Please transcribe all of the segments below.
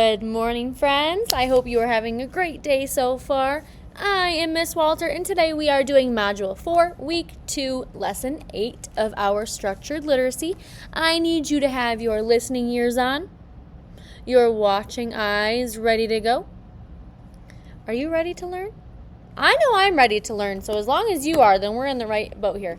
Good morning, friends. I hope you are having a great day so far. I am Miss Walter, and today we are doing Module 4, Week 2, Lesson 8 of our Structured Literacy. I need you to have your listening ears on, your watching eyes ready to go. Are you ready to learn? I know I'm ready to learn, so as long as you are, then we're in the right boat here.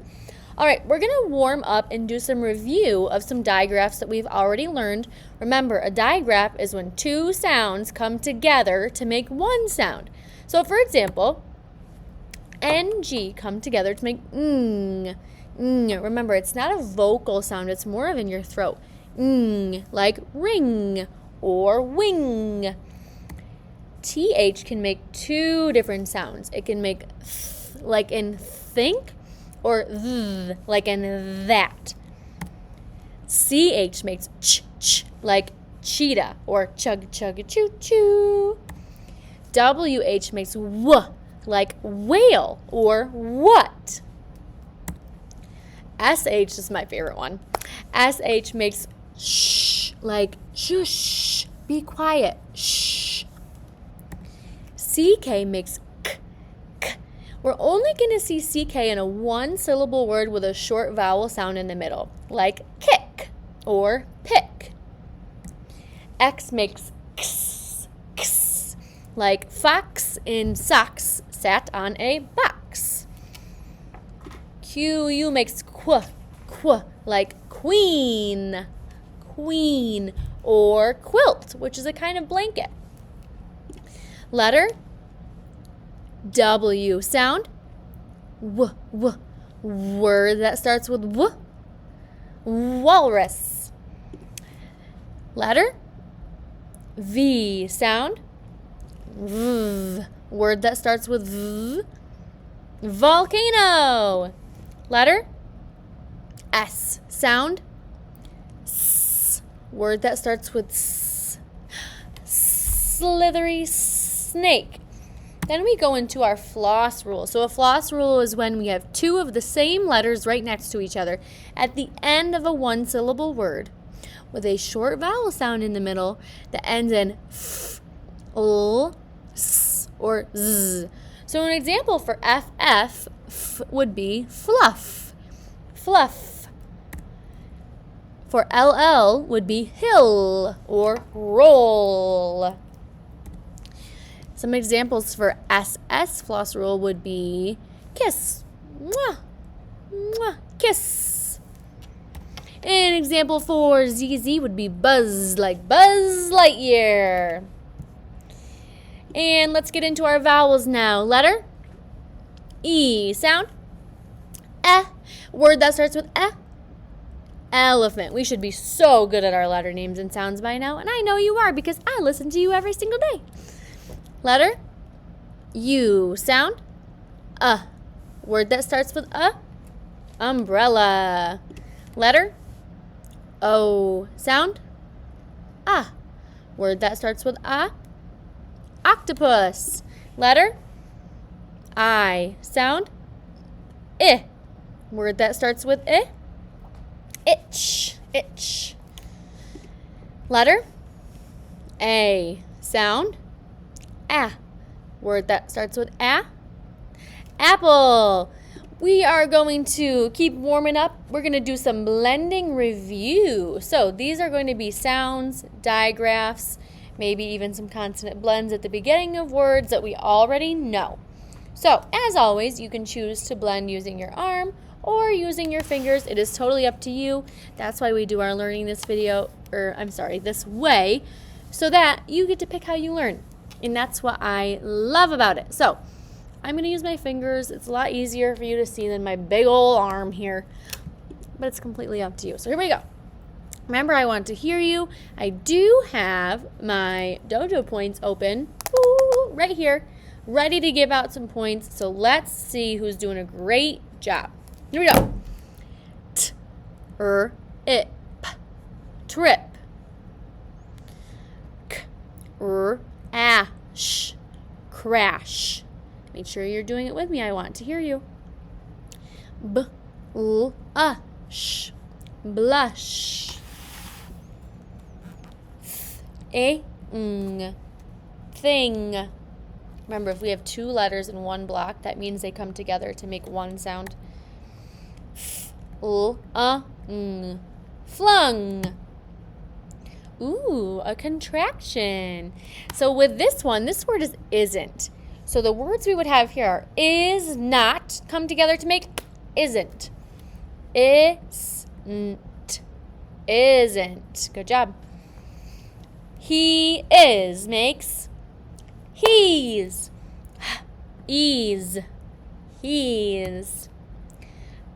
All right, we're going to warm up and do some review of some digraphs that we've already learned. Remember, a digraph is when two sounds come together to make one sound. So, for example, NG come together to make ng. Remember, it's not a vocal sound. It's more of in your throat. Like ring or wing. TH can make two different sounds. It can make th, like in think, or th, like in that. CH makes ch, like cheetah, or chug, chug, choo, choo. WH makes w, like whale, or what. SH is my favorite one. SH makes shh, like shush, be quiet, shh. CK makes k. We're only going to see CK in a one-syllable word with a short vowel sound in the middle, like kick or pick. X makes x, like fox in socks sat on a box. QU makes qu, like queen, or quilt, which is a kind of blanket. Letter W sound, w, word that starts with w, walrus. Letter V sound, v, word that starts with v, volcano. Letter S sound, s, word that starts with s, slithery snake. Then we go into our floss rule. So a floss rule is when we have two of the same letters right next to each other at the end of a one-syllable word with a short vowel sound in the middle that ends in f, l, s, or z. So an example for FF f would be fluff. For LL would be hill or roll. Some examples for SS floss rule would be kiss, kiss. An example for ZZ would be buzz, like Buzz Lightyear. And let's get into our vowels now. Letter E sound, word that starts with elephant. We should be so good at our letter names and sounds by now, and I know you are because I listen to you every single day. Letter U sound, word that starts with umbrella. Letter O sound, word that starts with octopus. Letter I sound, word that starts with itch. Letter A sound, word that starts with apple. We are going to keep warming up. We're going to do some blending review. So these are going to be sounds, digraphs, maybe even some consonant blends at the beginning of words that we already know. So as always, you can choose to blend using your arm or using your fingers. It is totally up to you. That's why we do our learning this way, so that you get to pick how you learn. And that's what I love about it. So I'm going to use my fingers. It's a lot easier for you to see than my big old arm here. But it's completely up to you. So here we go. Remember, I want to hear you. I do have my dojo points open right here, ready to give out some points. So let's see who's doing a great job. Here we go. T-r-ip, trip. K-r-ash, crash. Make sure you're doing it with me. I want to hear you. B-l-ush, blush. ng. Thing. Remember, if we have two letters in one block, that means they come together to make one sound. Ng. Flung. Ooh, a contraction. So with this one, this word is isn't. So the words we would have here are is not, come together to make isn't. Isn't. Isn't. Good job. He is makes he's. Ease. He's.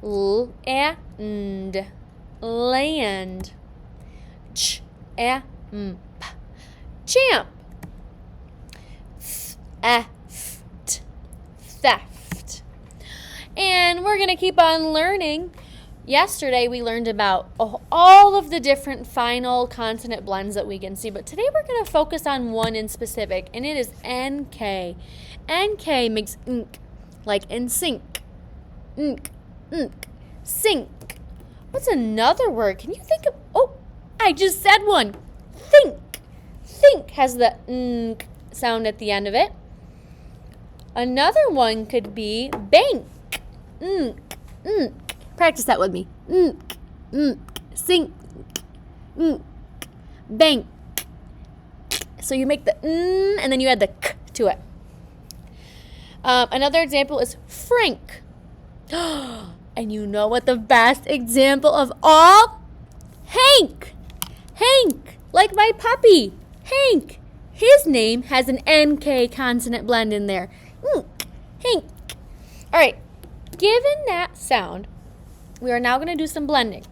Land. Land. Champ. Champ. Theft. Theft. And we're going to keep on learning. Yesterday we learned about all of the different final consonant blends that we can see, but today we're going to focus on one in specific, and it is NK. NK makes nk, like in sync. Nk, nk, sink. What's another word? Can you think of, I just said one. Think. Think has the nk sound at the end of it. Another one could be bank. Nk, nk. Practice that with me. Nk, nk, sink, nk, bank. So you make the n and then you add the k to it. Another example is frank. And you know what the best example of all? Hank. Hank, like my puppy. Hank. His name has an NK consonant blend in there. Hank. All right. Given that sound, we are now going to do some blending.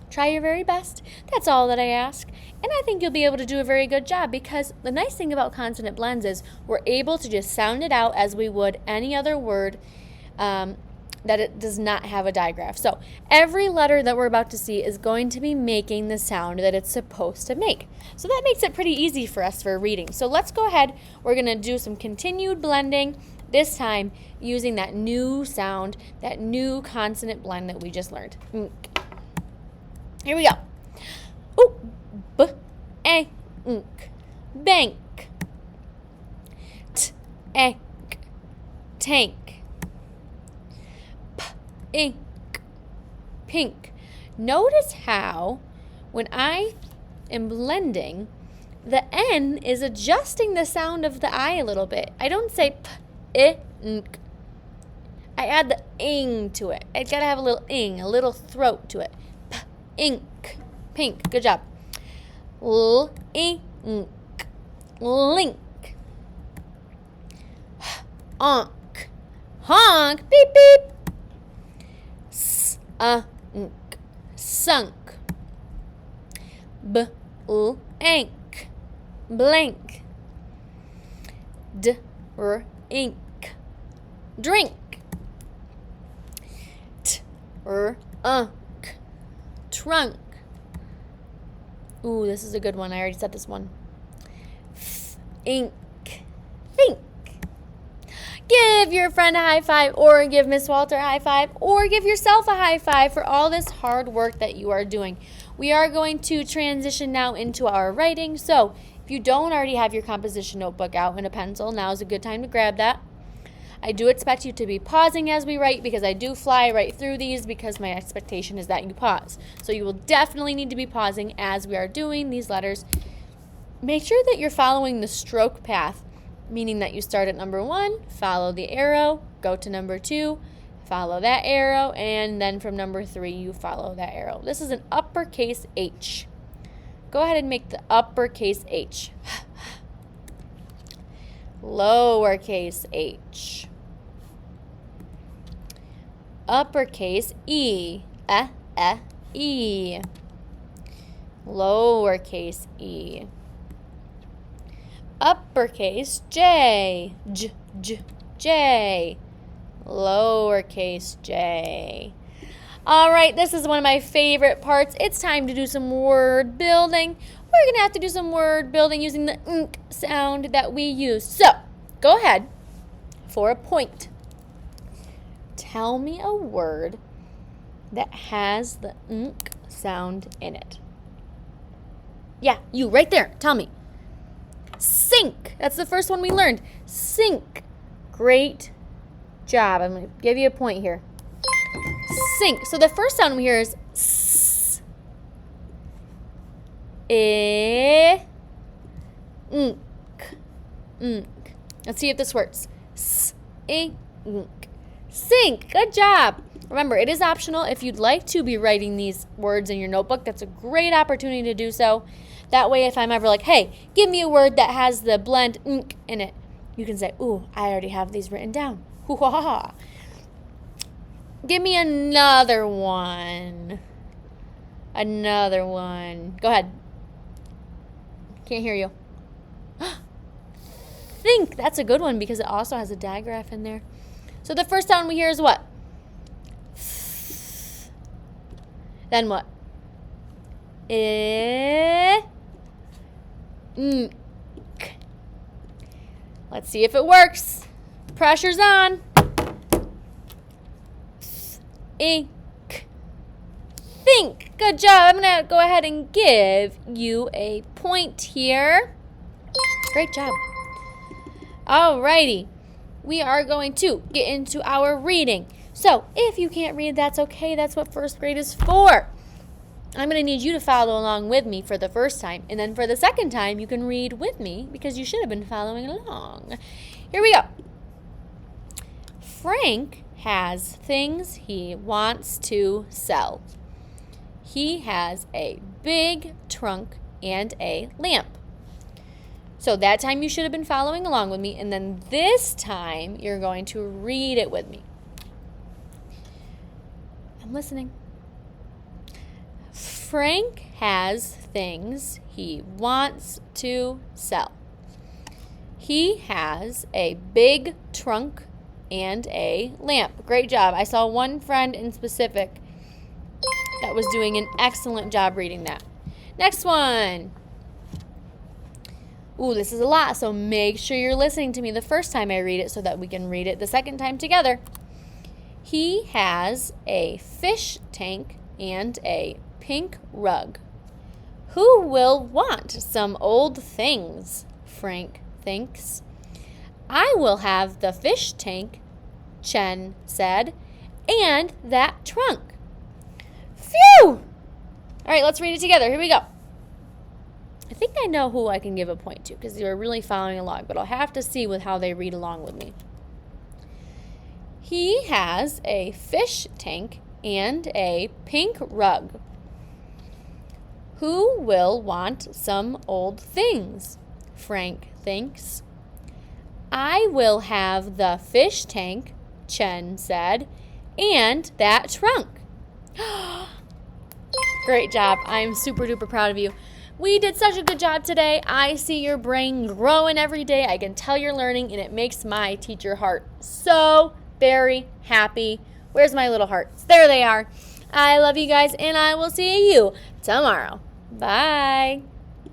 Try your very best. That's all that I ask. And I think you'll be able to do a very good job, because the nice thing about consonant blends is we're able to just sound it out as we would any other word that it does not have a digraph. So every letter that we're about to see is going to be making the sound that it's supposed to make. So that makes it pretty easy for us for reading. So let's go ahead. We're going to do some continued blending, this time using that new sound, that new consonant blend that we just learned. Here we go. Ooh, b, a, nk, bank. T, ek, tank. Ink, pink. Notice how when I am blending, the N is adjusting the sound of the I a little bit. I don't say p, I, nk. I add the ing to it. It's got to have a little ing, a little throat to it. P, ink, pink. Good job. L, ink, link. Honk, honk, beep, beep. Nk, sunk. Ank, blank. Ink, drink. Unk, trunk. Ooh, this is a good one. I already said this one. Ink, think. Give your friend a high five, or give Miss Walter a high five, or give yourself a high five for all this hard work that you are doing. We are going to transition now into our writing. So if you don't already have your composition notebook out and a pencil, now is a good time to grab that. I do expect you to be pausing as we write, because I do fly right through these, because my expectation is that you pause. So you will definitely need to be pausing as we are doing these letters. Make sure that you're following the stroke path, meaning that you start at number 1, follow the arrow, go to number 2, follow that arrow, and then from number 3, you follow that arrow. This is an uppercase H. Go ahead and make the uppercase H. Lowercase h. Uppercase E. E. Lowercase e. Uppercase J. J. Lowercase j. All right, this is one of my favorite parts. It's time to do some word building. We're going to have to do some word building using the nk sound that we use. So, go ahead for a point. Tell me a word that has the nk sound in it. Yeah, you right there. Tell me. Sink. That's the first one we learned. Sink. Great job. I'm going to give you a point here. Sink. So the first sound we hear is S. Ink. Let's see if this works. Ink. Sink. Good job. Remember, it is optional. If you'd like to be writing these words in your notebook, that's a great opportunity to do so. That way, if I'm ever like, hey, give me a word that has the blend ink in it, you can say, ooh, I already have these written down. Hoo-ha-ha. Give me another one. Another one. Go ahead. Can't hear you. Think. That's a good one because it also has a digraph in there. So the first sound we hear is what? Then what? Ink. Let's see if it works. Pressure's on. Ink. Think. Good job. I'm going to go ahead and give you a point here. Great job. Alrighty. We are going to get into our reading. So, if you can't read, that's okay. That's what first grade is for. I'm going to need you to follow along with me for the first time. And then for the second time, you can read with me because you should have been following along. Here we go. Frank has things he wants to sell. He has a big trunk and a lamp. So that time you should have been following along with me. And then this time, you're going to read it with me. I'm listening. Frank has things he wants to sell. He has a big trunk and a lamp. Great job. I saw one friend in specific that was doing an excellent job reading that. Next one. Ooh, this is a lot, so make sure you're listening to me the first time I read it so that we can read it the second time together. He has a fish tank and a pink rug. Who will want some old things? Frank thinks. I will have the fish tank, Chen said, and that trunk. Phew! All right, let's read it together. Here we go. I think I know who I can give a point to because you're really following along, but I'll have to see with how they read along with me. He has a fish tank and a pink rug. Who will want some old things? Frank thinks. I will have the fish tank, Chen said, and that trunk. Great job. I'm super duper proud of you. We did such a good job today. I see your brain growing every day. I can tell you're learning, and it makes my teacher heart so very happy. Where's my little hearts? There they are. I love you guys, and I will see you tomorrow. Bye.